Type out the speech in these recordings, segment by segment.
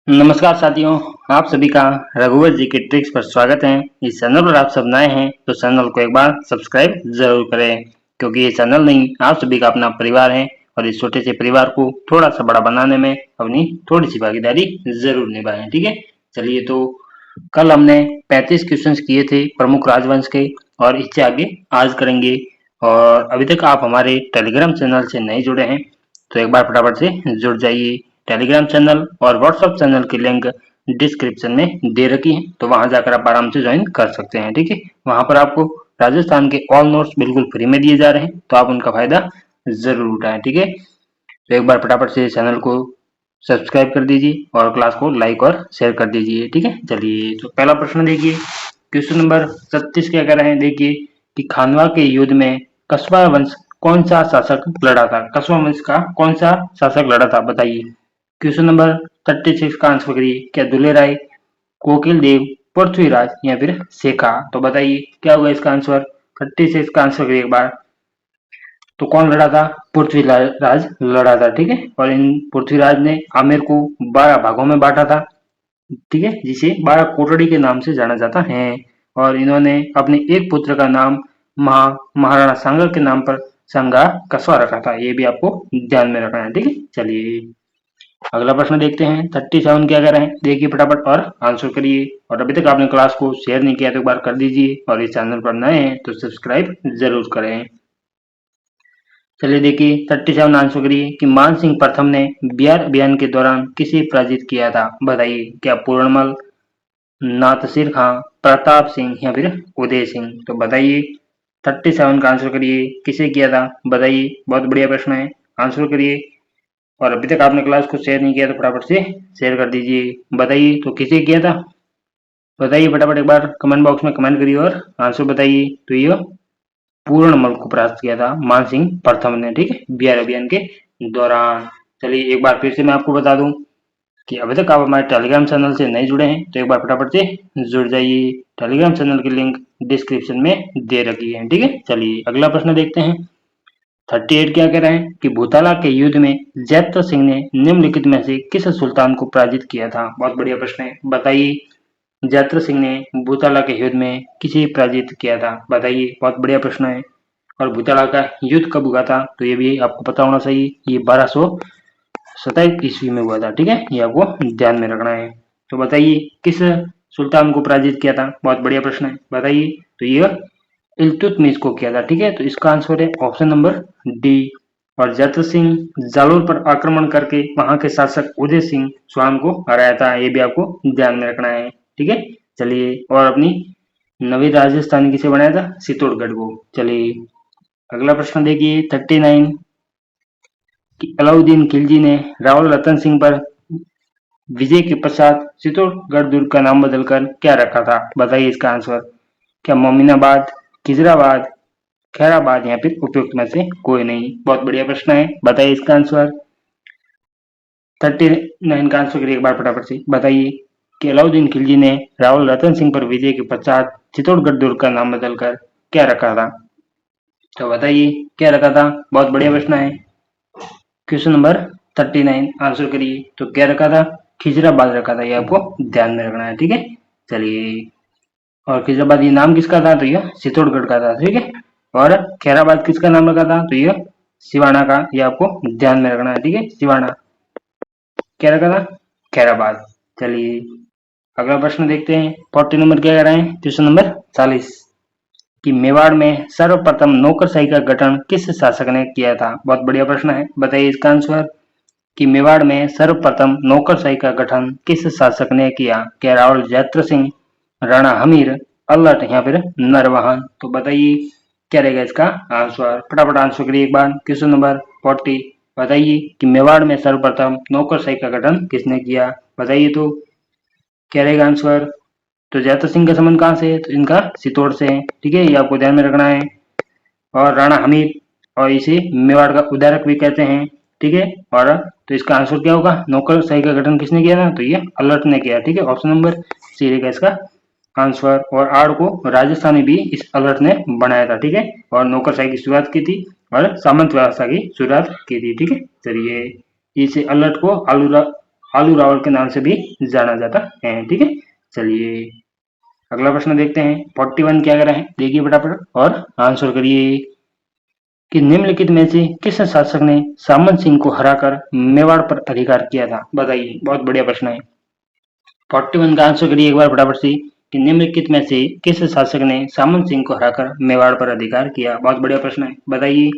नमस्कार साथियों, आप सभी का रघुवर जी के ट्रिक्स पर स्वागत है। इस चैनल पर आप सब नए हैं तो चैनल को एक बार सब्सक्राइब जरूर करें, क्योंकि ये चैनल नहीं आप सभी का अपना परिवार है और इस छोटे से परिवार को थोड़ा सा बड़ा बनाने में अपनी थोड़ी सी भागीदारी जरूर निभाएं। ठीक है, चलिए तो कल हमने 35 क्वेश्चन किए थे प्रमुख राजवंश के और इससे आगे आज करेंगे। और अभी तक आप हमारे टेलीग्राम चैनल से नहीं जुड़े हैं तो एक बार फटाफट से जुड़ जाइए। टेलीग्राम चैनल और व्हाट्सएप चैनल की लिंक डिस्क्रिप्शन में दे रखी है, तो वहां जाकर आप आराम से ज्वाइन कर सकते हैं। ठीक है, वहां पर आपको राजस्थान के ऑल नोट्स बिल्कुल फ्री में दिए जा रहे हैं, तो आप उनका फायदा जरूर उठाएं। ठीक है, तो एक बार फटाफट से चैनल को सब्सक्राइब कर दीजिए और क्लास को लाइक और शेयर कर दीजिए। ठीक है, चलिए तो पहला प्रश्न देखिए, क्वेश्चन नंबर 36 क्या कर रहे हैं। देखिए कि खानवा के युद्ध में कस्बा वंश कौन सा शासक लड़ा था। कस्बा वंश का कौन सा शासक लड़ा था, बताइए। क्वेश्चन नंबर 36 का आंसर करिए। क्या दुले राय, कोकिल देव, पृथ्वीराज या फिर शेखा। तो बताइए क्या होगा इसका आंसर। 36 का आंसर करिए एक बार। तो कौन लड़ा था, पृथ्वीराज लड़ा था। ठीक है, और इन पृथ्वीराज ने आमेर को 12 भागों में बांटा था। ठीक है, जिसे 12 कोटड़ी के नाम से जाना जाता है। और इन्होंने अपने एक पुत्र का नाम महाराणा सांगा के नाम पर संगा कस्बा रखा था। ये भी आपको ध्यान में रखना है। ठीक है, चलिए अगला प्रश्न देखते हैं। 37 क्या कह रहे हैं, देखिए फटाफट और आंसर करिए। और अभी तक आपने क्लास को शेयर नहीं किया तो एक बार कर दीजिए, और इस चैनल पर नए हैं तो सब्सक्राइब जरूर करें। चलिए देखिए 37 आंसर करिए कि मान सिंह प्रथम ने बिहार अभियान के दौरान किसे पराजित किया था। बताइए क्या पूर्णमल, नाथसिर खां, प्रताप सिंह या फिर उदय सिंह। तो बताइए 37 का आंसर करिए, किसे किया था बताइए। बहुत बढ़िया प्रश्न है, आंसर करिए। और अभी तक आपने क्लास को शेयर नहीं किया तो फटाफट से शेयर कर दीजिए। बताइए तो किसे किया था, बताइए फटाफट एक बार कमेंट बॉक्स में कमेंट करिए और आंसर बताइए। तो ये पूर्णमल को परास्त किया था मानसिंह प्रथम ने। ठीक है, बिहार अभियान के दौरान। चलिए एक बार फिर से मैं आपको बता दूं कि अभी तक आप हमारे टेलीग्राम चैनल से नहीं जुड़े हैं तो एक बार फटाफट से जुड़ जाइए। टेलीग्राम चैनल की लिंक डिस्क्रिप्शन में दे रखी है। ठीक है, चलिए अगला प्रश्न देखते हैं। 38 क्या कह रहे हैं कि भूताला के युद्ध में जैत्र सिंह ने निम्नलिखित में से किस सुल्तान को पराजित किया था। बहुत बढ़िया प्रश्न है, बताइए। जैत्र सिंह ने भूताला के युद्ध में किसे पराजित किया था, बताइए। बहुत बढ़िया प्रश्न है। और भूताला का युद्ध कब हुआ था, तो ये भी आपको पता होना चाहिए। ये 1227 ईस्वी में हुआ था। ठीक है, ये आपको ध्यान में रखना है। तो बताइए किस सुल्तान को पराजित किया था, बहुत बढ़िया प्रश्न है, बताइए। तो ये इल्तुतमिश को किया था। ठीक है, तो इसका आंसर है ऑप्शन नंबर डी। और जैत्र सिंह जालोर पर आक्रमण करके वहां के शासक उदय सिंह चौहान को हराया था। ये भी आपको ध्यान में रखना है। ठीक है, चलिए और अपनी नवी राजस्थानी किसे बनाया था, चित्तौड़गढ़ को। चलिए अगला प्रश्न देखिए 39 कि अलाउद्दीन खिलजी ने रावल रतन सिंह पर विजय के पश्चात चित्तौड़गढ़ दुर्ग का नाम बदलकर क्या रखा था, बताइए इसका आंसर। क्या मोमिनाबाद, खिजराबाद, खैराबाद या फिर उपयुक्त में से कोई नहीं। बहुत बढ़िया प्रश्न है, बताइए इसका आंसर। 39 का आंसर करिए एक बार फटाफट से, बताइए कि अलाउद्दीन खिलजी ने रावल रतन सिंह पर विजय के पश्चात चित्तौड़गढ़ दुर्ग का नाम बदलकर क्या रखा था। तो बताइए क्या रखा था, बहुत बढ़िया प्रश्न है। क्वेश्चन नंबर 39 आंसर करिए। तो क्या रखा था, खिजराबाद रखा था। ये आपको ध्यान में रखना है। ठीक है, चलिए। और खिजराबाद ये नाम किसका था, तो ये चित्तौड़गढ़ का था। ठीक है, और खैराबाद किसका नाम रखा था, तो ये सिवाना का। ये आपको ध्यान में रखना है। ठीक है, सिवाना क्या रखा था, खैराबाद। चलिए अगला प्रश्न देखते हैं। 40 नंबर क्या कह रहे हैं, क्वेश्चन नंबर 40 कि मेवाड़ में सर्वप्रथम नौकरशाही का गठन किस शासक ने किया था। बहुत बढ़िया प्रश्न है, बताइए इसका आंसर। कि मेवाड़ में सर्वप्रथम नौकरशाही का गठन किस शासक ने किया। क्या रावल जैत्र सिंह, राणा हमीर, अल्लट या फिर नरवाहन। तो बताइए क्या रहेगा इसका आंसर। फटाफट आंसर करिए एक बार। क्वेश्चन नंबर 40 बताइए कि मेवाड़ में सर्वप्रथम नौकरशाही का गठन किसने किया, बताइए तो क्या रहेगा आंसर। तो जैत्र सिंह का संबंध कहाँ से है, तो इनका चित्तौड़ से है। ठीक है, ये आपको ध्यान में रखना है। और राणा हमीर, और इसे मेवाड़ का उदारक भी कहते हैं। ठीक है, और तो इसका आंसर क्या होगा, नौकरशाही का गठन किसने किया था, तो ये अल्लट ने किया। ठीक है, ऑप्शन नंबर सी रहेगा इसका आंसर। और आड़ को राजस्थानी भी इस अल्लट ने बनाया था। ठीक है, और नौकरशाही की शुरुआत की थी और सामंत व्यवस्था की शुरुआत की थी। ठीक है, चलिए इसे अल्लट को आलू रावल के नाम से भी जाना जाता है। ठीक है, चलिए अगला प्रश्न देखते हैं। 41 क्या कह रहा है, देखिए फटाफट और आंसर करिए कि निम्नलिखित में से किस शासक ने सामंत सिंह को हराकर मेवाड़ पर अधिकार किया था, बताइए। बहुत बढ़िया प्रश्न है। 41 का आंसर करिए एक बार फटाफट से कि निम्नलिखित में से किस शासक ने सामंत सिंह को हराकर मेवाड़ पर अधिकार किया। बहुत बढ़िया प्रश्न है, बताइए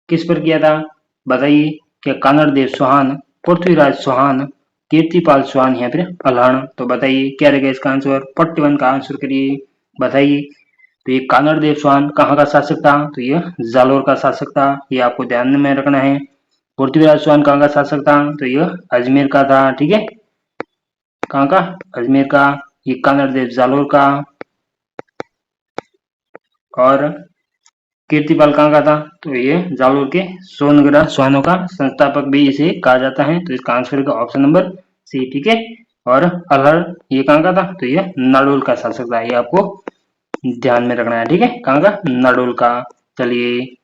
किस पर किया था, बताइए। क्या कानड़ देव चौहान, पृथ्वीराज चौहान, कीर्तिपाल चौहान या फिर अल्हड़। तो बताइए क्या रहेगा इसका आंसर। 41 का आंसर करिए, बताइए। तो ये कानड़ देव चौहान कहाँ का शासक था, तो ये जालोर का शासक था, ये आपको ध्यान में रखना है। पृथ्वीराज चौहान कहाँ का शासक था, तो ये अजमेर का था। ठीक है, कहाँ का, अजमेर का। ये कानड़ देव जालोर का। और कीर्तिपाल कहाँ का था, तो ये जालोर के सोनग्रह स्वानों का संस्थापक भी इसे कहा जाता है। तो इसका आंसर का ऑप्शन नंबर सी। ठीक है, और अल्हड़ ये कहाँ का था, तो ये नाडोल का शासक था, ये आपको ध्यान में रखना है। ठीक है, कहाँ का, नाडोल का। चलिए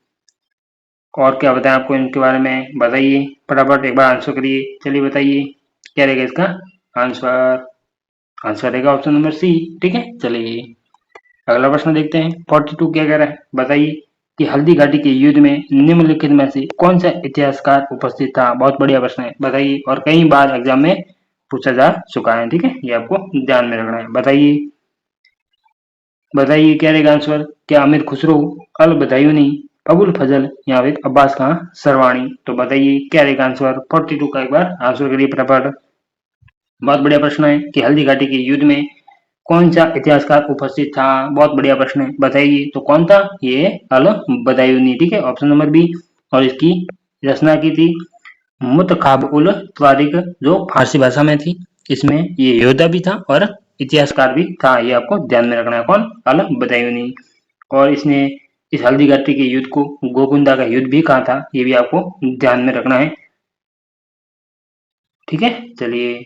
और क्या बताएं आपको इनके बारे में, बताइए फटाफट एक बार आंसर करिए। चलिए बताइए क्या रहेगा इसका आंसर। आंसर रहेगा ऑप्शन नंबर सी। ठीक है, चलिए अगला प्रश्न देखते हैं। 42 क्या कह रहा है, बताइए कि हल्दी घाटी के युद्ध में निम्नलिखित में से कौन सा इतिहासकार उपस्थित था। बहुत बढ़िया प्रश्न है, बताइए। और कई बार एग्जाम में पूछा जा चुका है। ठीक है, ये आपको ध्यान में रखना है। बताइए, बताइए क्या रहेगा आंसर। क्या अमीर खुसरो, अल बदायूनी, अबुल फजल या फिर अब्बास खां सरवानी। तो बताइए क्या रहेगा आंसर। 42 का एक बार आंसर करिए फटाफट। बहुत बढ़िया प्रश्न है कि हल्दी घाटी के युद्ध में कौन सा इतिहासकार उपस्थित था। बहुत बढ़िया प्रश्न है, बताइए तो कौन था, ये अल बदायूनी। ठीक है, ऑप्शन नंबर बी। और इसकी रचना की थी मुतकाब उल त्वारिक, जो फारसी भाषा में थी। इसमें ये योद्धा भी था और इतिहासकार भी था, ये आपको ध्यान में रखना है। कौन, अल बदायूनी। और इसने इस हल्दी घाटी के युद्ध को गोकुंदा का युद्ध भी कहा था, ये भी आपको ध्यान में रखना है। ठीक है, चलिए।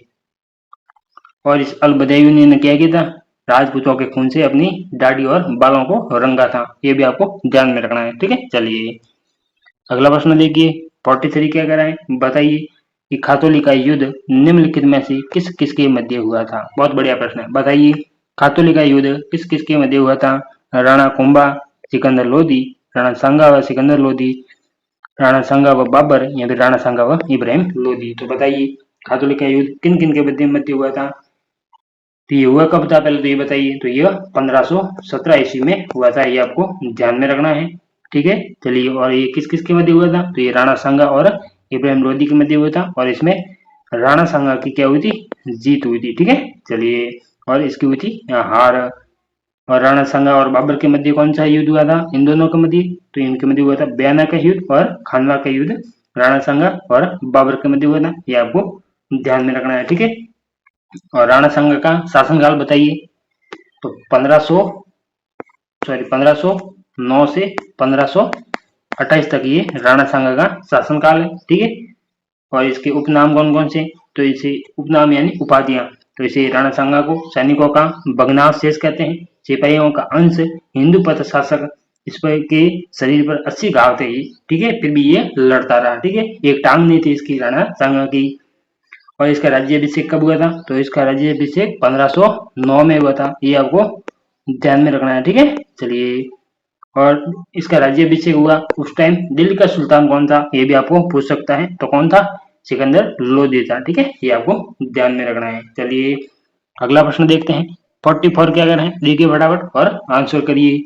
और इस अल बदायूनी ने क्या किया था, राजपूतों के खून से अपनी दाढ़ी और बालों को रंगा था, ये भी आपको ध्यान में रखना है। ठीक है, चलिए अगला प्रश्न देखिए। 43 क्या कह रहा है, बताइए कि खातौली का युद्ध निम्नलिखित में से किस किस के मध्य हुआ था। बहुत बढ़िया प्रश्न है, बताइए खातौली का युद्ध किस किस के मध्य हुआ था। राणा कुंभा, सिकंदर लोधी, राणा सांगा व सिकंदर लोधी, राणा सांगा व बाबर या फिर राणा सांगा व इब्राहिम लोधी। तो बताइए खातौली का युद्ध किन किन के मध्य हुआ था। तो ये हुआ कब था, पहले तो ये बताइए। तो ये 1517 ईस्वी में हुआ था, ये आपको ध्यान में रखना है। ठीक है, चलिए। और ये किस किस के मध्य हुआ था, तो ये राणा सांगा और इब्राहिम लोधी के मध्य हुआ था। और इसमें राणा सांगा की क्या हुई थी, जीत हुई थी। ठीक है, चलिए। और इसकी हुई थी हार। और राणा सांगा और बाबर के मध्य कौन सा युद्ध हुआ था, इन दोनों के मध्य, तो इनके मध्य हुआ था बयाना का युद्ध और खानवा का युद्ध। राणा सांगा और बाबर के मध्य हुआ था, ये आपको ध्यान में रखना है। ठीक है, और राणा सांगा का शासनकाल बताइए। तो 1509 से 1528 तक ये राणा सांगा का शासनकाल है। ठीक है, और इसके उपनाम कौन कौन से, तो इसे उपनाम यानी उपाधियां। तो इसे राणा सांगा को सैनिकों का भग्नाव शेष कहते हैं, सिपाहियों का अंश, हिंदू पथ शासक। इस पर के शरीर पर 80 घाव थे। ठीक है, फिर भी ये लड़ता रहा। ठीक है, एक टांग नहीं थी इसकी राणा सांगा की। और इसका राज्याभिषेक कब हुआ था, तो इसका राज्याभिषेक 1509 में हुआ था, ये आपको ध्यान में रखना है। ठीक है, चलिए। और इसका राज्याभिषेक हुआ उस टाइम दिल्ली का सुल्तान कौन था, ये भी आपको पूछ सकता है। तो कौन था, सिकंदर लोधी था। ठीक है, ये आपको ध्यान में रखना है। चलिए अगला प्रश्न देखते हैं। 44 क्या कर रहे हैं, देखिए फटाफट और आंसर करिए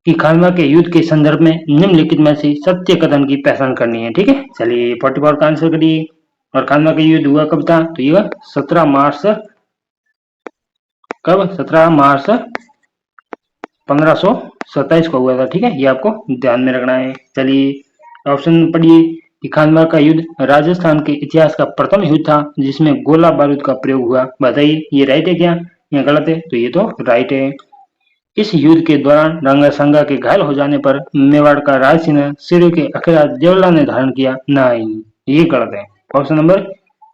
कि खानवा के युद्ध के संदर्भ में निम्नलिखित में से सत्य कथन की पहचान करनी है। ठीक है, चलिए 44 का आंसर करिए। और खानवा का युद्ध हुआ कब था, तो यह 17 मार्च, कब, 17 मार्च 1527 को हुआ था। ठीक है, ये आपको ध्यान में रखना है। चलिए ऑप्शन पढ़िए कि खानवा का युद्ध राजस्थान के इतिहास का प्रथम युद्ध था जिसमें गोला बारूद का प्रयोग हुआ। बताइए ये राइट है क्या या गलत है, तो ये तो राइट है। इस युद्ध के दौरान रंगा संगा के घायल हो जाने पर मेवाड़ का राजसिंह सिर के अखिराज देवला ने धारण किया। नहीं, ये गलत है। ऑप्शन नंबर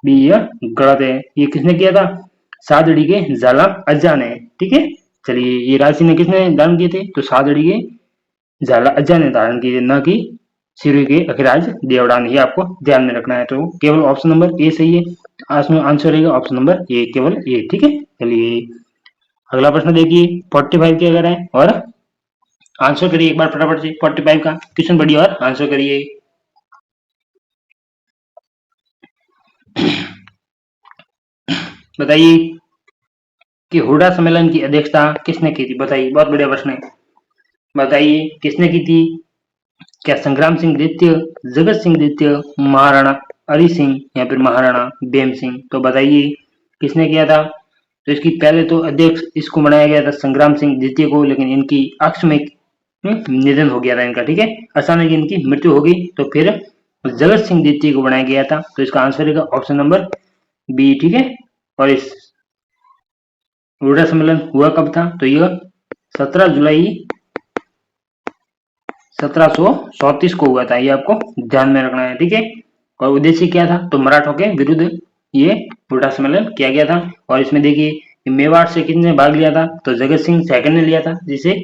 बी यह गलत है। ये किसने किया था, सादड़ी के जाला अज्जा ने। ठीक है, चलिए ये राजसिंह ने किसने धारण किए थे, तो सादड़ी के झाला अज्जा ने धारण किए थे, न कि सिर के अखिराज देवड़ा ने। ये आपको ध्यान में रखना है। तो केवल ऑप्शन नंबर ए सही है। आंसर रहेगा ऑप्शन नंबर ए, केवल ए। ठीक है, चलिए अगला प्रश्न देखिए 45 के अगर है और आंसर करिए एक बार फटाफट से। 45 का क्वेश्चन पढ़िए और आंसर करिए। बताइए कि हुडा सम्मेलन की अध्यक्षता किसने की थी? बताइए, बहुत बढ़िया प्रश्न है। बताइए किसने की थी? क्या संग्राम सिंह द्वितीय, जगत सिंह द्वितीय, महाराणा हरि सिंह या फिर महाराणा बेम सिंह? तो बताइए किसने किया था? तो इसकी पहले तो अध्यक्ष इसको बनाया गया था संग्राम सिंह द्वितीय को, लेकिन इनकी आकस्मिक निधन हो गया था इनका। ठीक है, अचानक इनकी मृत्यु हो गई, तो फिर जगत सिंह द्वितीय को बनाया गया था। तो इसका आंसर है ऑप्शन नंबर बी। ठीक है, और इस हुडा सम्मेलन हुआ कब था? तो यह 17 जुलाई 1734 को हुआ था। ये आपको ध्यान में रखना है। ठीक है, और उद्देश्य क्या था? तो मराठों के विरुद्ध ये हुडा सम्मेलन किया गया था। और इसमें देखिए मेवाड़ से किसने भाग लिया था? तो जगत सिंह सेकंड ने लिया था, जिसे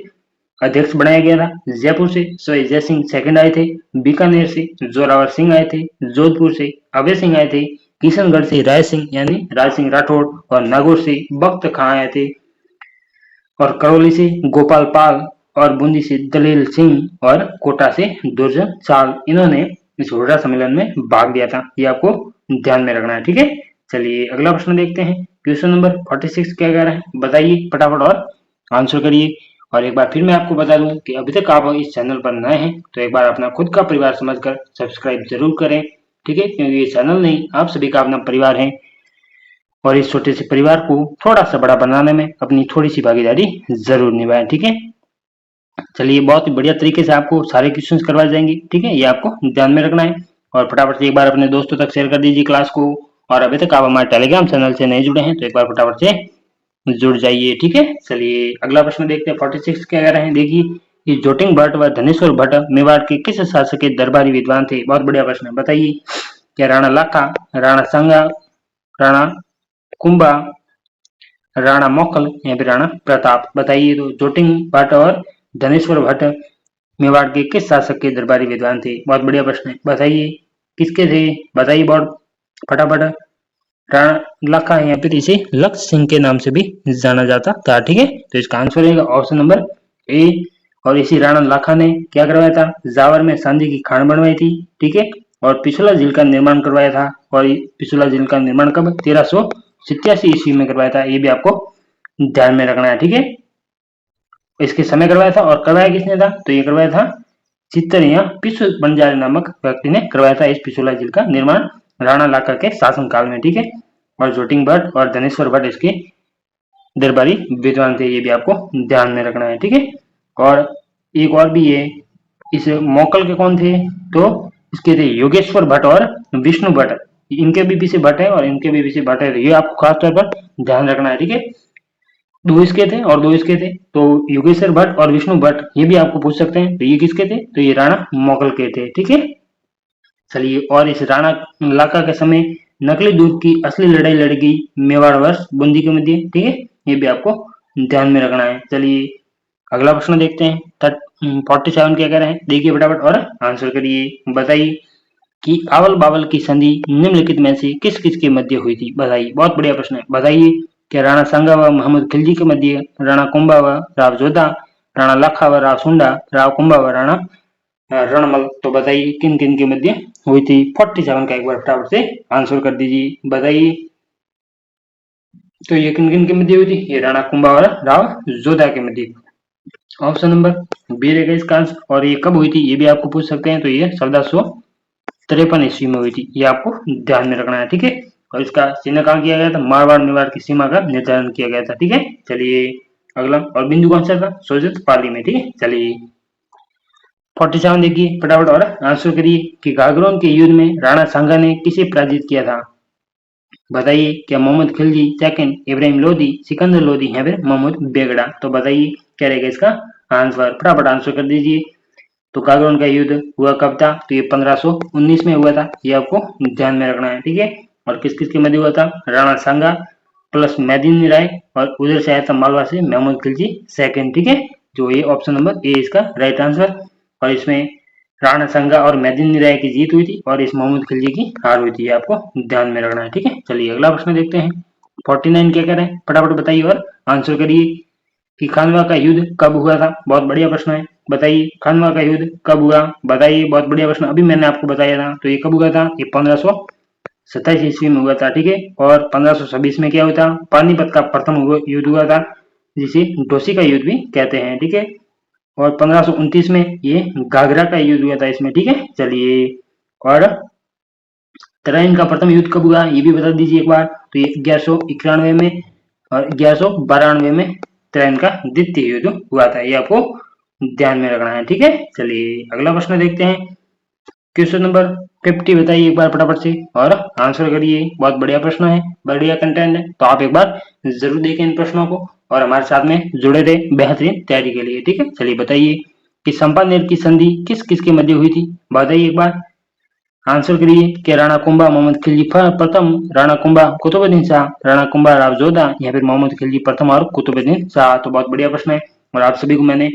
अध्यक्ष बनाया गया था। जयपुर से सवाई जय सिंह सेकंड आए थे, बीकानेर से जोरावर सिंह आए थे, जोधपुर से अभय सिंह आए थे, किशनगढ़ से राय सिंह यानी राय सिंह राठौड़ और नागौर से बख्त खां आए थे, और करौली से गोपाल पाल और बूंदी से दलील सिंह और कोटा से दुर्जन चाल, इन्होंने इस हुडा सम्मेलन में भाग लिया था। ये आपको ध्यान में रखना है। ठीक है, चलिए अगला प्रश्न देखते हैं। क्वेश्चन नंबर 46 क्या कह रहा है? बताइए फटाफट और आंसर करिए। और एक बार फिर मैं आपको बता दूं कि अभी तक आप इस चैनल पर नए हैं तो एक बार अपना खुद का परिवार समझकर सब्सक्राइब जरूर करें। ठीक है, क्योंकि ये चैनल नहीं, आप सभी का अपना परिवार है और इस छोटे से परिवार को थोड़ा सा बड़ा बनाने में अपनी थोड़ी सी भागीदारी जरूर निभाएं। ठीक है, चलिए बहुत ही बढ़िया तरीके से आपको सारे क्वेश्चंस करवाए जाएंगे। ठीक है, ये आपको ध्यान में रखना है और फटाफट से एक बार अपने दोस्तों तक शेयर कर दीजिए क्लास को। और अभी तक आप हमारे टेलीग्राम चैनल से नहीं जुड़े हैं तो एक बार फटाफट से जुड़ जाइए। ठीक है, चलिए अगला प्रश्न देखते हैं। 46 क्या कह रहे हैं? देखिए कि जोटिंग भट्ट व धनेश्वर भट्ट मेवाड़ के किस शासक के दरबारी विद्वान थे? बहुत बढ़िया प्रश्न है। बताइए क्या राणा लाखा, राणा सांगा, राणा कुंभा, राणा मोकल या फिर राणा प्रताप? बताइए। तो जोटिंग भट्ट और धनेश्वर भट्ट मेवाड़ के किस शासक के दरबारी विद्वान थे? बहुत बढ़िया प्रश्न है। बताइए किसके थे? बताइए बहुत फटाफट। राणा लाखा या फिर इसे लक्ष्य सिंह के नाम से भी जाना जाता था। ठीक है, तो इसका आंसर रहेगा ऑप्शन नंबर ए। और इसी राणा लाखा ने क्या करवाया था? जावर में सांधी की खान बनवाई थी। ठीक है, और पिछला झील का निर्माण करवाया था। और पिछला झील का निर्माण कब? 1387 ईस्वी में करवाया था। ये भी आपको ध्यान में रखना है। ठीक है, इसके समय करवाया था और करवाया किसने था? तो ये करवाया था चित्तर या पिसु बंजारे नामक व्यक्ति ने करवाया था इस पिछोला झील का निर्माण राणा लाखा के शासन काल में। ठीक है, और जोटिंग भट्ट और धनेश्वर भट्ट इसके दरबारी विद्वान थे। ये भी आपको ध्यान में रखना है। ठीक है, और एक और भी है, इस मोकल के कौन थे? तो इसके थे योगेश्वर भट्ट और विष्णु भट्ट। इनके भी पीछे भट्ट है और इनके भी पीछे भट्ट है, ये आपको खासतौर पर ध्यान रखना है। ठीक है, दो इसके थे और दो इसके थे। तो योगेश्वर भट्ट और विष्णु भट्ट ये भी आपको पूछ सकते हैं। तो ये किसके थे? तो ये राणा मोगल के थे। ठीक है, चलिए और इस राणा लाका के समय नकली दूध की असली लड़ाई लड़ी गई मेवाड़ वर्ष बूंदी के मध्य। ठीक है, ये भी आपको ध्यान में रखना है। चलिए अगला प्रश्न देखते हैं। 47 क्या कह रहे हैं? देखिए फटाफट और आंसर करिए। बताइए कि आवल बावल की संधि निम्नलिखित में से किस किस के मध्य हुई थी? बताइए, बहुत बढ़िया प्रश्न है। बताइए कि राणा सांगा व मोहम्मद खिलजी के मध्य, राणा कुंभा व राव जोधा, राणा लाखा व राव सुंडा, राव कुंभा व राणा रणमल? तो बताइए किन किन के मध्य हुई थी? 47 का एक बार फटाफट से आंसर कर दीजिए। बताइए तो ये किन किन के मध्य हुई थी? ये राणा कुंभा और राव जोधा के मध्य। ऑप्शन नंबर बी रहेगा इसका आंसर। और ये कब हुई थी ये भी आपको पूछ सकते हैं। तो ये 1453 ईस्वी में हुई थी। ये आपको ध्यान में रखना है। ठीक है, और इसका चिन्ह कहाँ किया गया था? मारवाड़ मेवाड़ की सीमा का निर्धारण किया गया था। ठीक है, चलिए अगला। और बिंदु कौन सा था? सोजत पाली में। ठीक है, चलिए 47 देखिए फटाफट और आंसर करिए कि गागरोन के युद्ध में राणा सांगा ने किसे पराजित किया था? बताइए क्या मोहम्मद खिलजी सेकंड, इब्राहिम लोधी, सिकंदर लोधी या फिर मोहम्मद बेगड़ा? तो बताइए क्या रहेगा इसका आंसर? फटाफट आंसर कर दीजिए। तो गागरोन का युद्ध हुआ कब था? तो ये 1519 में हुआ था। ये आपको ध्यान में रखना है। ठीक है, और किस किस के मध्य हुआ था? राणा सांगा प्लस मेदिनी राय और उधर से आया था मालवा से मोहम्मद खिलजी सेकंड। ठीक है, जो ये ऑप्शन नंबर ए इसका राइट आंसर। और इसमें राणा संगा और मेदिनी राय की जीत हुई थी और इस मोहम्मद खिलजी की हार हुई थी। आपको ध्यान में रखना है, ठीक है। चलिए अगला प्रश्न देखते हैं। 49 क्या कह रहे हैं, फटाफट बताइए और आंसर करिए कि खानवा का युद्ध कब हुआ था। बहुत बढ़िया प्रश्न है, बताइए खानवा का युद्ध कब हुआ, बताइए। बहुत बढ़िया प्रश्न, अभी मैंने आपको बताया था। तो ये कब हुआ था, ये 1527 ईस्वी में हुआ था, ठीक है। और 1526 में क्या हुआ था, पानीपत का प्रथम युद्ध हुआ था, जिसे डोसी का युद्ध भी कहते हैं, ठीक है। और 1529 में ये घाघरा का युद्ध हुआ था इसमें, ठीक है। चलिए, और तराइन का प्रथम युद्ध कब हुआ, ये भी बता दीजिए एक बार। तो ये 1191 में और 1192 में तराइन का द्वितीय युद्ध हुआ था, ये आपको ध्यान में रखना है, ठीक है। चलिए अगला प्रश्न देखते हैं। क्वेश्चन नंबर 50 बताइए एक बार फटाफट से और आंसर करिए। बहुत बढ़िया प्रश्न है, बढ़िया कंटेंट है, तो आप एक बार जरूर देखें इन प्रश्नों को और हमारे साथ में जुड़े रहे बेहतरीन तैयारी के लिए, ठीक है। चलिए बताइए कि चंपानेर की संधि किस किस के मध्य हुई थी, बताइए एक बार, आंसर करिए कि राणा कुंभा मोहम्मद खिलजी प्रथम, राणा कुंभा कुतुबुद्दीन शाह, राणा कुंभा राव जोधा या फिर मोहम्मद खिलजी प्रथम और कुतुबुद्दीन शाह। तो बहुत बढ़िया प्रश्न है और आप सभी को मैंने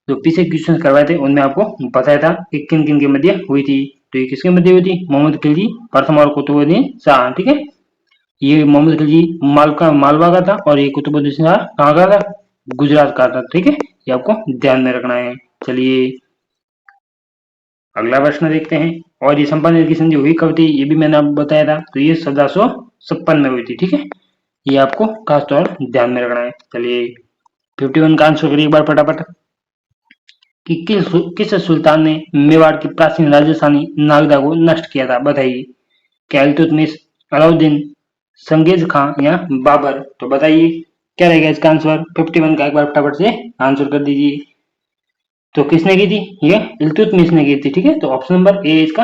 जो पीछे क्वेश्चन करवाए थे उनमें आपको बताया था कि किन किन के मध्य हुई थी। तो ये किसके मध्य हुई थी, मोहम्मद खिलजी प्रथम और कुतुबुद्दीन शाह, ठीक है। ये मोहम्मद खिलजी मालवा का था और ये कुतुबुद्दीन शाह कहाँ का था, गुजरात का था, ठीक है। ये आपको ध्यान में रखना है। चलिए अगला प्रश्न देखते हैं। और ये संपादन की संधि हुई कब थी, ये भी मैंने आपको बताया था। तो ये 1756 में हुई थी, ठीक है। ये आपको खासतौर ध्यान में रखना है। चलिए 51 का आंसर करिए एक बार फटाफट कि किस सुल्तान ने मेवाड़ की प्राचीन राजधानी नागदा को नष्ट किया था, बताइए। क्या इल्तुतमिश, अलाउद्दीन, चंगेज खां या बाबर। तो बताइए क्या रहेगा इसका आंसर। 51 का एक बार फटाफट से आंसर कर दीजिए। तो किसने की थी, ये इल्तुतमिश ने की थी, ठीक है। तो ऑप्शन नंबर ए इसका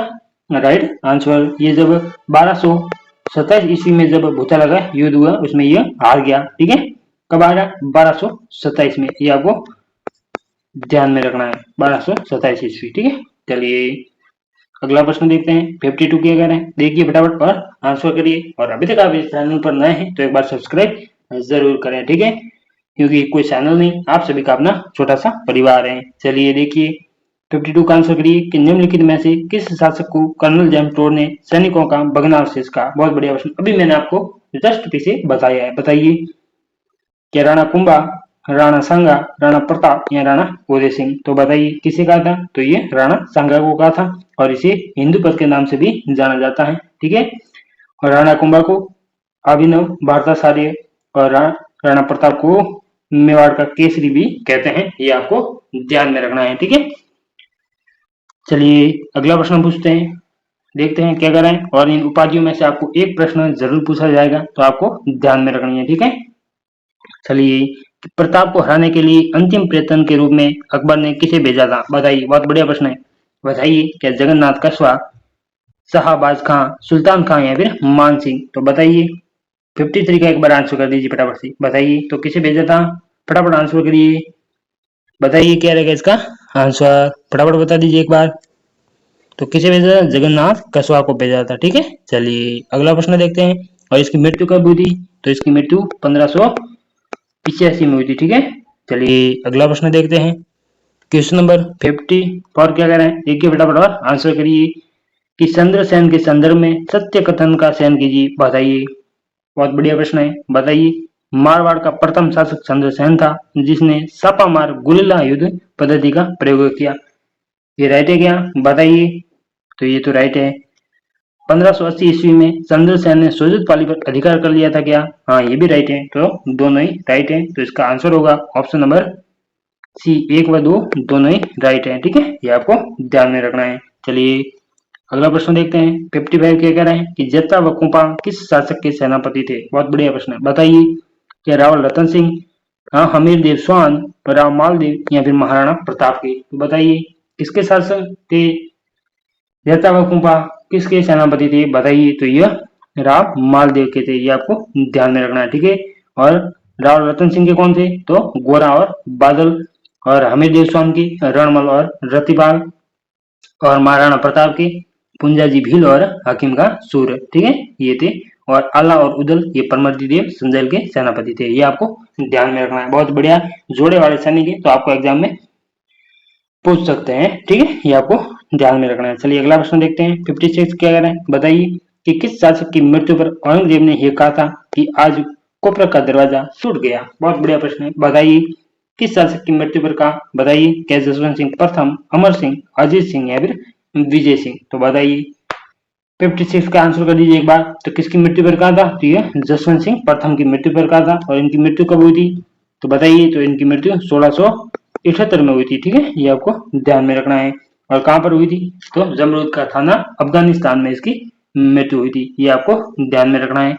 राइट आंसर। ये जब 1227 ईस्वी में जब भूताला का युद्ध हुआ उसमें ये हार गया, ठीक है। कब हारा, 1227 में, ये आपको ध्यान में रखना है, 1227 ईस्वी, ठीक है। चलिए अगला प्रश्न देखते हैं। 52 क्या कह रहे हैं, देखिए फटाफट और आंसर करिए। और अभी तक आप इस चैनल पर नए हैं तो एक बार सब्सक्राइब जरूर करें, ठीक है, क्योंकि कोई चैनल नहीं, आप सभी का अपना छोटा सा परिवार है। चलिए देखिए 52 का आंसर करिए कि निम्नलिखित में से किस शासक को कर्नल जेम्स टोड ने सैनिकों का भग्नावशेष कहा। बहुत बढ़िया प्रश्न, अभी मैंने आपको जस्ट पीछे बताया है, बताइए क्या राणा कुंभा, राणा सांगा, राणा प्रताप या राणा उदय सिंह। तो बताइए किसे कहा था, तो ये राणा सांगा को कहा था और इसे हिंदुपत के नाम से भी जाना जाता है, ठीक है। और राणा कुंभा को अभिनव भारताचार्य और राणा प्रताप को मेवाड़ का केसरी भी कहते हैं, ये आपको ध्यान में रखना है, ठीक है। चलिए अगला प्रश्न पूछते हैं, देखते हैं क्या कर रहे हैं। और इन उपाधियों में से आपको एक प्रश्न जरूर पूछा जाएगा, तो आपको ध्यान में रखनी है, ठीक है। चलिए प्रताप को हराने के लिए अंतिम प्रयत्न के रूप में अकबर ने किसे भेजा था, बताइए। बहुत बढ़िया प्रश्न है, बताइए क्या जगन्नाथ कछवा, शाहबाज खां, सुल्तान खां या फिर मान सिंह। तो बताइए 53 का एक बार आंसर कर दीजिए फटाफट से, बताइए तो किसे भेजा था, फटाफट आंसर करिए, बताइए क्या रहेगा इसका आंसर, फटाफट बता दीजिए एक बार। तो किसे भेजा था, जगन्नाथ कछवा को भेजा था, ठीक है। चलिए अगला प्रश्न देखते हैं। और इसकी मृत्यु कब हुई थी, तो इसकी मृत्यु 1585 में हुई थी, ठीक है। चलिए अगला प्रश्न देखते हैं। क्वेश्चन नंबर 54 क्या कह रहे हैं, देखिए फटाफट और आंसर करिए कि चंद्रसेन के संदर्भ में सत्य कथन का चयन कीजिए, बताइए। बहुत बढ़िया प्रश्न है, बताइए। मारवाड़ का प्रथम शासक चंद्रसेन था जिसने छापामार गुरिल्ला युद्ध पद्धति का प्रयोग किया, ये राइट है क्या, बताइए। तो ये तो राइट है। 1580 ईस्वी में चंद्रसेन ने सोजत पाली पर अधिकार कर लिया था क्या, हाँ ये भी राइट है। तो दोनों ही राइट है, तो इसका आंसर होगा ऑप्शन नंबर सी, 1 व 2 दोनों ही राइट है, ठीक है। ये आपको ध्यान में रखना है। चलिए अगला प्रश्न देखते हैं। 55 क्या कह रहे हैं कि जत्ता व कुंपा किस शासक के सेनापति थे, बहुत बढ़िया प्रश्न है, बताइए। क्या रावल रतन सिंह, हाँ हमीर देव स्वान, राव मालदेव या फिर महाराणा प्रताप के। तो बताइए किसके शासक थे, जत्ता व कुंपा किसके सेनापति थे, बताइए। तो यह राव मालदेव के थे, ये आपको ध्यान में रखना है, ठीक है। और राव रतन सिंह के कौन थे, तो गोरा और बादल, और हमीर देव स्वान की रणमल और रतिपाल, और महाराणा प्रताप के पुंजाजी भील और हकीम का सूर, ठीक है, ये थे। और आला और उदल ये परमर्दी देव संजय के सेनापति थे, ये आपको ध्यान में रखना है। बहुत बढ़िया जोड़े वाले सैनिक है, तो आपको एग्जाम में पूछ सकते हैं, ठीक है, ये आपको ध्यान में रखना है। चलिए अगला प्रश्न देखते हैं। 56 क्या कह रहे हैं, बताइए कि किस शासक की मृत्यु पर औरंगजेब ने यह कहा था कि आज कोपरा का दरवाजा टूट गया। बहुत बढ़िया प्रश्न है, बताइए किस शासक की मृत्यु पर कहा। बताइए क्या जसवंत सिंह प्रथम, अमर सिंह, अजीत सिंह या फिर विजय सिंह। तो बताइए 56 का आंसर कर दीजिए एक बार। तो किसकी मृत्यु पर कहा था, तो ये जसवंत सिंह प्रथम की मृत्यु पर कहा था। और इनकी मृत्यु कब हुई थी, तो बताइए। तो इनकी मृत्यु 1678 में हुई थी, ठीक है, ये आपको ध्यान में रखना है। और कहाँ पर हुई थी, तो जमरूद का थाना अफगानिस्तान में इसकी मृत्यु हुई थी, ये आपको ध्यान में रखना है।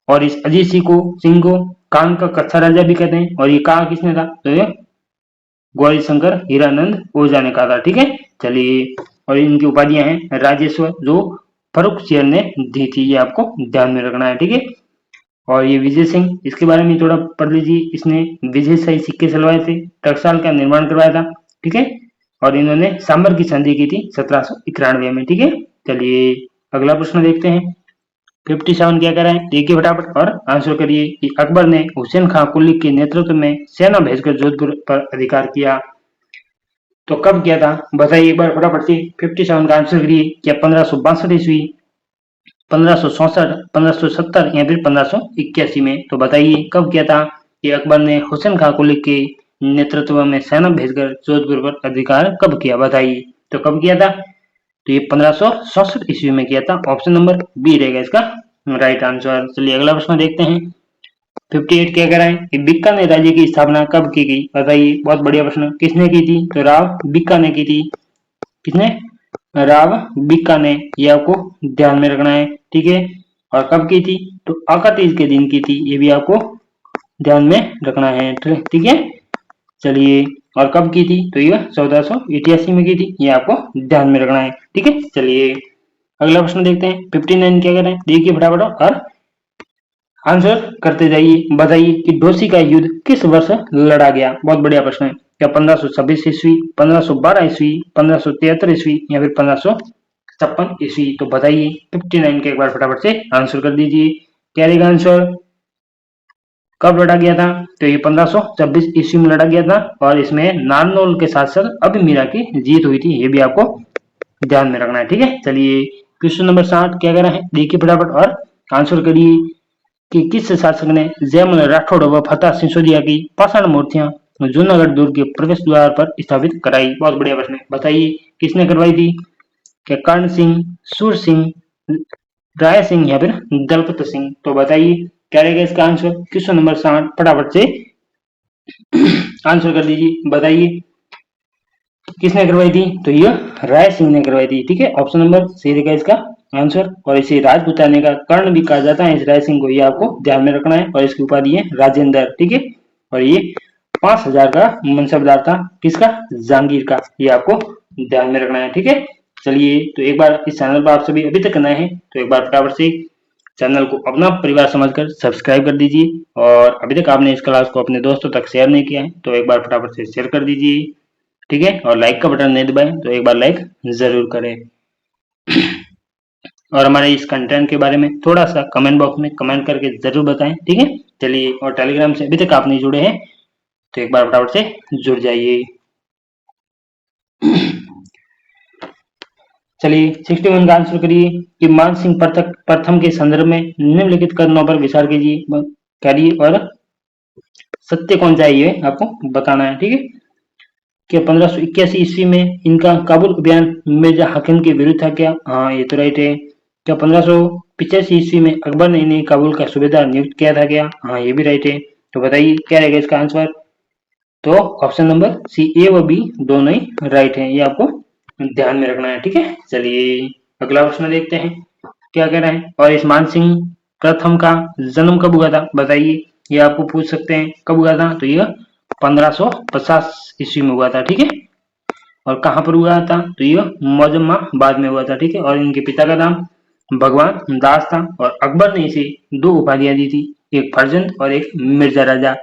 और इस अजीत सिंह को कान का कच्चा राजा भी कहते हैं। और ये कहा किसने था, तो ये गौरी शंकर हीरानंद ओझा ने कहा था, ठीक है। चलिए और इनकी उपाधियां हैं राजेश्वर, जो फर्रुखसियर ने दी थी, ये आपको ध्यान में रखना है, ठीक है। और ये विजय सिंह, इसके बारे में थोड़ा पढ़ लीजिए। इसने विजय शाही सिक्के चलवाए थे, टकसाल का निर्माण करवाया था, ठीक है। और इन्होंने सांबर की संधि की थी 1791 में, ठीक है। चलिए अगला प्रश्न देखते हैं। 57 क्या कह रहा है, देखिए फटाफट और आंसर करिए कि अकबर ने हुसैन खां कुली के नेतृत्व में सेना भेजकर जोधपुर पर अधिकार किया। तो कब किया था, बताइए एक बार फटाफट से। 57 का आंसर करिए। क्या 1562 ईस्वी, 1564, 1570 या फिर 1581 में। तो बताइए कब किया था कि अकबर ने हुसैन खां कुली के नेतृत्व में सेना भेजकर जोधपुर पर अधिकार कब किया, बताइए। तो कब किया था, तो ये 1564 ईस्वी में किया था। ऑप्शन नंबर बी रहेगा इसका राइट आंसर। चलिए अगला प्रश्न देखते हैं। 58 क्या कह रहा है कि बीकानेर राज्य की स्थापना कब की गई, बताइए। बहुत बढ़िया प्रश्न, किसने की थी, तो राव बीका ने की थी। किसने, राव बीका ने, ये आपको ध्यान में रखना है, ठीक है। और कब की थी, तो आकातीज के दिन की थी, ये भी आपको ध्यान में रखना है, ठीक है। चलिए और कब की थी, तो ये 1488 में की थी, ये आपको ध्यान में रखना है, ठीक है। चलिए अगला प्रश्न देखते हैं। 59 क्या कह रहे हैं, देखिए फटाफट और आंसर करते जाइए। बताइए कि डोसी का युद्ध किस वर्ष लड़ा गया। बहुत बढ़िया प्रश्न है। क्या 1526 ईस्वी, 1512 ईस्वी, 1573 ईस्वी या फिर 1556 ईस्वी। तो बताइए 59 के एक बार फटाफट से आंसर कर दीजिए। क्या रहेगा आंसर, कब लड़ा गया था, तो ये 1526 ईस्वी में लड़ा गया था। और इसमें नारनौल के शासक अभिमीरा की जीत हुई थी, ये भी आपको ध्यान में रखना है, ठीक है। चलिए क्वेश्चन नंबर 60 क्या कह रहा है, देखिए फटाफट और आंसर करिए कि किस शासक ने जयमल राठौड़ व फतेह सिसोदिया की पाषाण मूर्तियां जूनागढ़ दुर्ग के प्रवेश द्वार पर स्थापित कराई। बहुत बढ़िया प्रश्न है, बताइए किसने करवाई थी। क्या कर्ण सिंह, सूर सिंह, राय सिंह या फिर दलपत सिंह। तो बताइए क्या रहेगा इसका आंसर। क्वेश्चन नंबर 60 फटाफट से आंसर कर दीजिए। बताइए किसने करवाई थी, तो ये राय सिंह ने करवाई थी, ठीक है। ऑप्शन नंबर सी रहेगा इसका आंसर। और इसे राजपूताने का कर्ण भी कहा जाता है इस राय सिंह को, ये आपको ध्यान में रखना है। और इसकी उपाधि है राजेंद्र, ठीक है। और ये 5000 का मनसबदार था, किसका, जहांगीर का, ये आपको ध्यान में रखना है, ठीक है। चलिए तो एक बार इस चैनल पर आप सभी अभी तक नए हैं तो एक बार फटाफट से चैनल को अपना परिवार समझकर सब्सक्राइब कर दीजिए। और अभी तक आपने इस क्लास को अपने दोस्तों तक शेयर नहीं किया है तो एक बार फटाफट से शेयर कर दीजिए, ठीक है। और लाइक का बटन नहीं दबाएं तो एक बार लाइक जरूर करें। और हमारे इस कंटेंट के बारे में थोड़ा सा कमेंट बॉक्स में कमेंट करके जरूर बताएं, ठीक है। चलिए और टेलीग्राम से अभी तक आप नहीं जुड़े हैं तो एक बार फटाफट से जुड़ जाइए। चलिए 61 का आंसर करिए कि मान सिंह प्रथम के संदर्भ में निम्नलिखित कथनों पर विचार कीजिए, करिए और सत्य कौन सा है ये आपको बताना है, ठीक है। कि 1581 ईस्वी में इनका काबुल अभियान मिर्जा हाकिम के विरुद्ध था क्या, हाँ ये तो राइट है। क्या 1585 ईस्वी में अकबर ने इन्हें काबुल का सूबेदार नियुक्त किया था क्या, हाँ ये भी राइट है। तो बताइए क्या रहेगा इसका आंसर। तो ऑप्शन नंबर सी, ए व बी दोनों ही राइट है, ये आपको ध्यान में रखना है, ठीक है। चलिए अगला प्रश्न देखते हैं क्या कह रहे हैं। और इस मान सिंह प्रथम का जन्म कब हुआ था, बताइए। ये आपको पूछ सकते हैं कब हुआ था, तो ये 1550 ईस्वी में हुआ था, ठीक है। और कहाँ पर हुआ था, तो ये मौजम्माबाद में हुआ था, ठीक है। और इनके पिता का नाम भगवान दास था। और अकबर ने इसे दो उपाधियां दी थी, एक फर्जंद और एक मिर्जा राजा।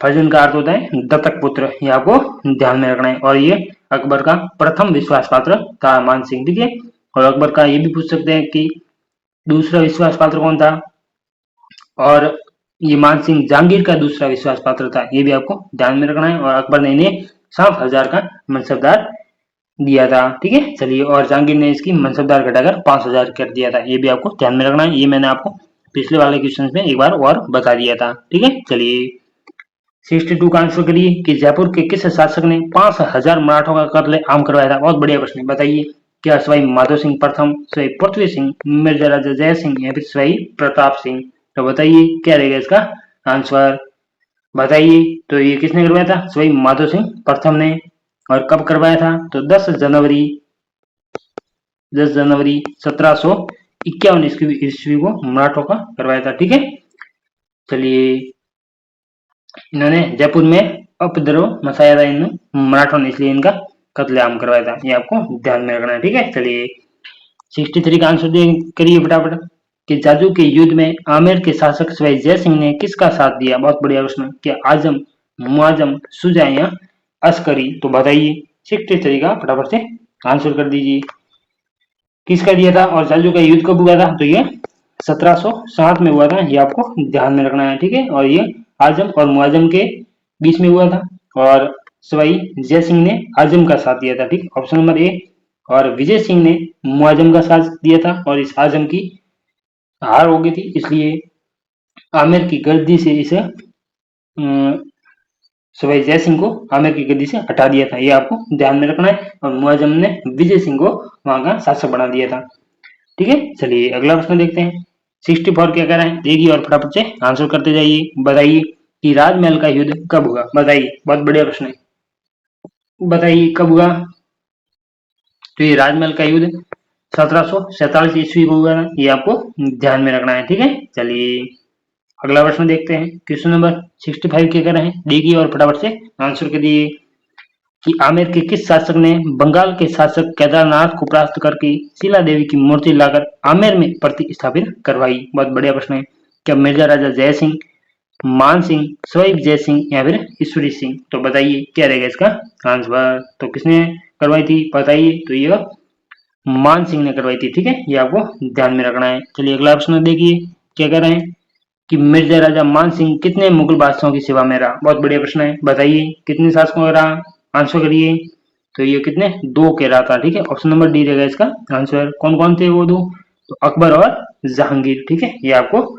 फर्जंद का अर्थ होता है दत्तक पुत्र, ये आपको ध्यान में रखना है। और ये अकबर का प्रथम विश्वास पात्र था मान सिंह, ठीक है। और अकबर का ये भी पूछ सकते हैं कि दूसरा विश्वास पात्र कौन था। और ये मान सिंह जहांगीर का दूसरा विश्वास पात्र था, ये भी आपको ध्यान में रखना है। और अकबर ने इन्हें 7000 का मनसबदार दिया था, ठीक है। चलिए, और जहांगीर ने इसकी मनसबदार घटाकर 5,000 कर दिया था। ये भी आपको ध्यान में रखना है, ये मैंने आपको पिछले वाले क्वेश्चन में एक बार और बता दिया था, ठीक है। चलिए 62 का आंसर करिए कि जयपुर के किस शासक ने 5,000 मराठों का कत्ले आम करवाया था। बहुत बढ़िया प्रश्न है, बताइए। क्या सवाई माधो सिंह प्रथम, सवाई पृथ्वी सिंह, मिर्जा राजा जय सिंह या फिर सवाई प्रताप सिंह? तो बताइए क्या रहेगा इसका आंसर, बताइए। तो ये किसने करवाया था? सवाई माधो सिंह प्रथम ने। और कब करवाया था? तो 10 जनवरी 1751 ईस्वी को मराठों का करवाया था, ठीक है। चलिए, इन्होंने जयपुर में उपद्रव मचाया था इन मराठों ने, इसलिए इनका कत्लेआम करवाया था। ये आपको ध्यान में रखना है, ठीक है। चलिए 63 का आंसर करिए फटाफट कि जाजू के युद्ध में आमेर के शासक सवाई जय सिंह ने किसका साथ दिया? बहुत बढ़िया प्रश्न। क्या आजम, मुआजम, सुजा या अस्करी? तो बताइए 63 का फटाफट से आंसर कर दीजिए, किसका दिया था और जाजू का युद्ध कब हुआ था? तो ये 1707 में हुआ था, ये आपको ध्यान में रखना है, ठीक है। और ये आजम और मुआजम के बीच में हुआ था, और सवाई जय सिंह ने आजम का साथ दिया था, ठीक। Option number A. और विजय सिंह ने मुआजम का साथ दिया था, और इस आजम की हार हो गई थी, इसलिए आमिर की गद्दी से इसे सवाई जय सिंह को आमिर की गद्दी से हटा दिया था, ये आपको ध्यान में रखना है। और मुआजम ने विजय सिंह को वहां का शासक बना दिया था, ठीक है। चलिए अगला प्रश्न देखते हैं। 64 क्या कह रहा है, देखिए और फटाफट से आंसर करते जाइए। बताइए कि राजमहल का युद्ध कब हुआ? बताइए, बहुत बढ़िया प्रश्न है, बताइए कब हुआ? तो ये राजमहल का युद्ध 1747 ईस्वी को हुआ था, ये आपको ध्यान में रखना है, ठीक है। चलिए अगला प्रश्न देखते हैं। क्वेश्चन नंबर 65 क्या कर रहे हैं, देखिए और फटाफट से आंसर करिए कि आमेर के किस शासक ने बंगाल के शासक केदारनाथ को परास्त करके शिला देवी की मूर्ति लाकर आमेर में प्रतिस्थापित करवाई? बहुत बढ़िया प्रश्न है। क्या मिर्जा राजा जय सिंह, मान सिंह, सवाई जय सिंह या फिर ईश्वरी सिंह? तो बताइए क्या रहेगा इसका आंसर। तो किसने करवाई थी बताइए? तो ये मान सिंह ने करवाई थी, ठीक है। ये आपको ध्यान में रखना है। चलिए अगला प्रश्न देखिए क्या कह रहे हैं कि मिर्जा राजा मान सिंह कितने मुगल बादशाहों की सेवा में रहा? बहुत बढ़िया प्रश्न है, बताइए कितने शासकों में रहा? आंसर करिए। तो ये कितने? 2 कह रहा था, ठीक है। ऑप्शन नंबर डी रहेगा इसका आंसर। कौन कौन थे वो 2? तो अकबर और जहांगीर, ठीक है। ये आपको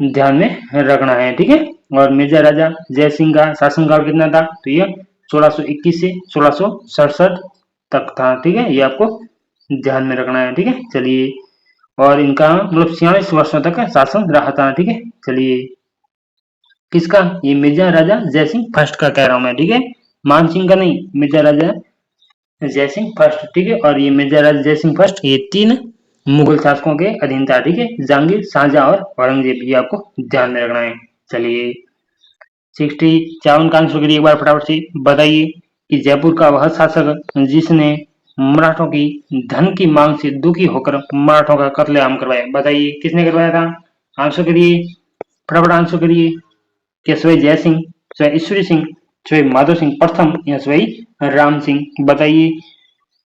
ध्यान में रखना है, ठीक है। और मिर्जा राजा जय सिंह का शासनकाल कितना था? तो ये 1621 से 1667 तक था, ठीक है। ये आपको ध्यान में रखना है, ठीक है। चलिए, और इनका मतलब 46 वर्षों तक शासन रहा था, ठीक है। चलिए किसका? ये मिर्जा राजा जय सिंह फर्स्ट का कह रहा हूं मैं, ठीक है। मान सिंह का नहीं, मिर्जा राजा जय सिंह फर्स्ट, ठीक है। और ये मिर्जा राजा जय सिंह फर्स्ट, ये 3 मुगल शासकों के अधीन था, ठीक है। जहांगीर, शाहजहां और औरंगजेब, ये आपको ध्यान में रखना है। चलिए 54 का आंसर करिए एक बार फटाफट से, बताइए कि जयपुर का वह शासक जिसने मराठों की धन की मांग से दुखी होकर मराठों का कत्लेआम करवाया? बताइए किसने करवाया था? आंसर करिए, फटाफट आंसर करिए। क्या सवाई जय सिंह, सवाई ईश्वरी सिंह, सवाई माधो सिंह प्रथम या सवाई राम सिंह? बताइए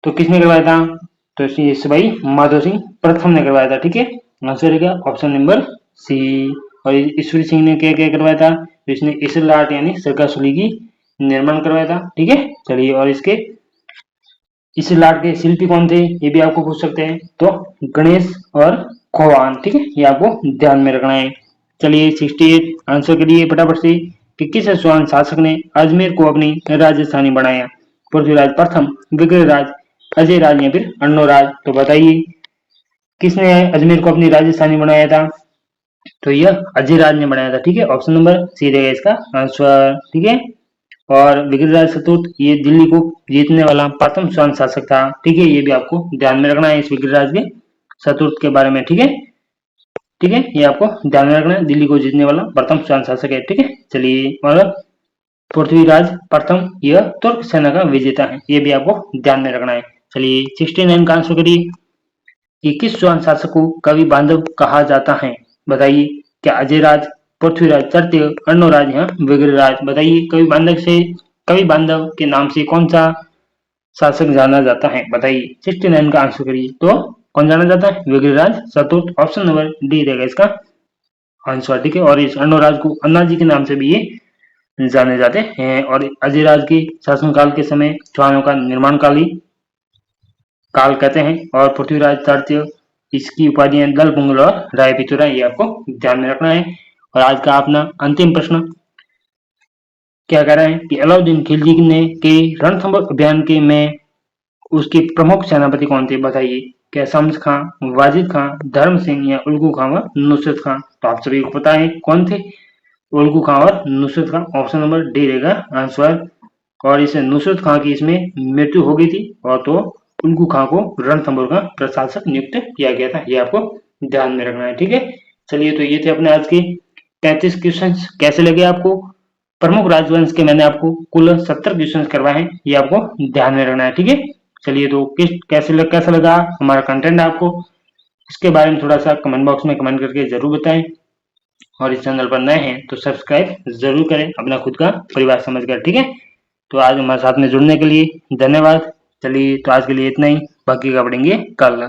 तो किसने करवाया था? तो ये सवाई माधो सिंह प्रथम ने करवाया था, ठीक है। आंसर रहेगा ऑप्शन नंबर सी। और ईश्वरी सिंह ने क्या क्या करवाया था? तो इसने इसलाट यानी सरकासुली की निर्माण करवाया था, ठीक है। चलिए, और इसके इस लाट के शिल्पी कौन थे, ये भी आपको पूछ सकते हैं। तो गणेश और खोवान, ठीक है। ये आपको ध्यान में रखना है। चलिए 68 आंसर करिए फटाफट से कि किस स्वान शासक ने अजमेर को अपनी राजधानी बनाया? पृथ्वीराज प्रथम, विग्रहराज, अजय राज या फिर अन्नोराज? तो बताइए किसने अजमेर को अपनी राजधानी बनाया था? तो यह अजय राज ने बनाया था, ठीक है। ऑप्शन नंबर सी रहेगा इसका आंसर, ठीक है। और विग्रहराज चतुर्थ ये दिल्ली को जीतने वाला प्रथम स्वर्ण शासक था, ठीक है। ये भी आपको ध्यान में रखना है इस विग्रहराज के चतुर्थ के बारे में, ठीक है। ठीक है, ये आपको ध्यान में रखना है, दिल्ली को जीतने वाला प्रथम स्वर्ण शासक है, ठीक है। चलिए, और पृथ्वीराज प्रथम यह तुर्क सेना का विजेता है, ये भी आपको ध्यान में रखना है। चलिए 69 का आंसर करिए कि किस स्वर्ण शासक को कवि बांधव कहा जाता है? बताइए क्या अजय राज, पृथ्वीराज तृतीय, अर्णोराज या विग्रहराज? बताइए कवि बांधव के नाम से कौन सा शासक जाना जाता है? बताइए 69 का आंसर करिए। तो कौन जाना जाता है? विग्रहराज चतुर्थ, ऑप्शन नंबर डी रहेगा इसका आंसर, ठीक है। और इस अर्णोराज को अन्ना जी के नाम से भी ये जाने जाते हैं। और अजय राज के शासनकाल के समय चौहानों का निर्माण काल ही काल कहते हैं, और पृथ्वीराज तृतीय इसकी उपाधियां दल पुंगल और राय पितुरा, ये आपको ध्यान में रखना है। और आज का अपना अंतिम प्रश्न क्या कह रहा है कि अलाउद्दीन खिलजी ने के रणथंभौर अभियान के में उसके प्रमुख सेनापति कौन थे, बताइए। क्या शम्स खां, वाजिद खां, धर्म सिंह या उल्गू खां व नुसरत खां? तो आप सभी को पता है कौन थे, उल्गू खां और नुसरत खां। ऑप्शन नंबर डी रहेगा आंसर। और इसे नुसरत खां की इसमें मृत्यु हो गई थी, और तो उल्गू खां को रणथंभौर का प्रशासक नियुक्त किया गया था, ये आपको ध्यान में रखना है, ठीक है। चलिए, तो ये थे अपने आज के 33 क्वेश्चन। कैसे लगे आपको? प्रमुख राजवंश के मैंने आपको कुल 70 क्वेश्चन करवाए हैं, ये आपको ध्यान में रखना है, ठीक है। चलिए, तो कैसा लगा हमारा कंटेंट आपको, इसके बारे में थोड़ा सा कमेंट बॉक्स में कमेंट करके जरूर बताएं। और इस चैनल पर नए हैं तो सब्सक्राइब जरूर करें, अपना खुद का परिवार समझकर, ठीक है। तो आज हमारे साथ में जुड़ने के लिए धन्यवाद। चलिए, तो आज के लिए इतना ही, बाकी का पढ़ेंगे कल।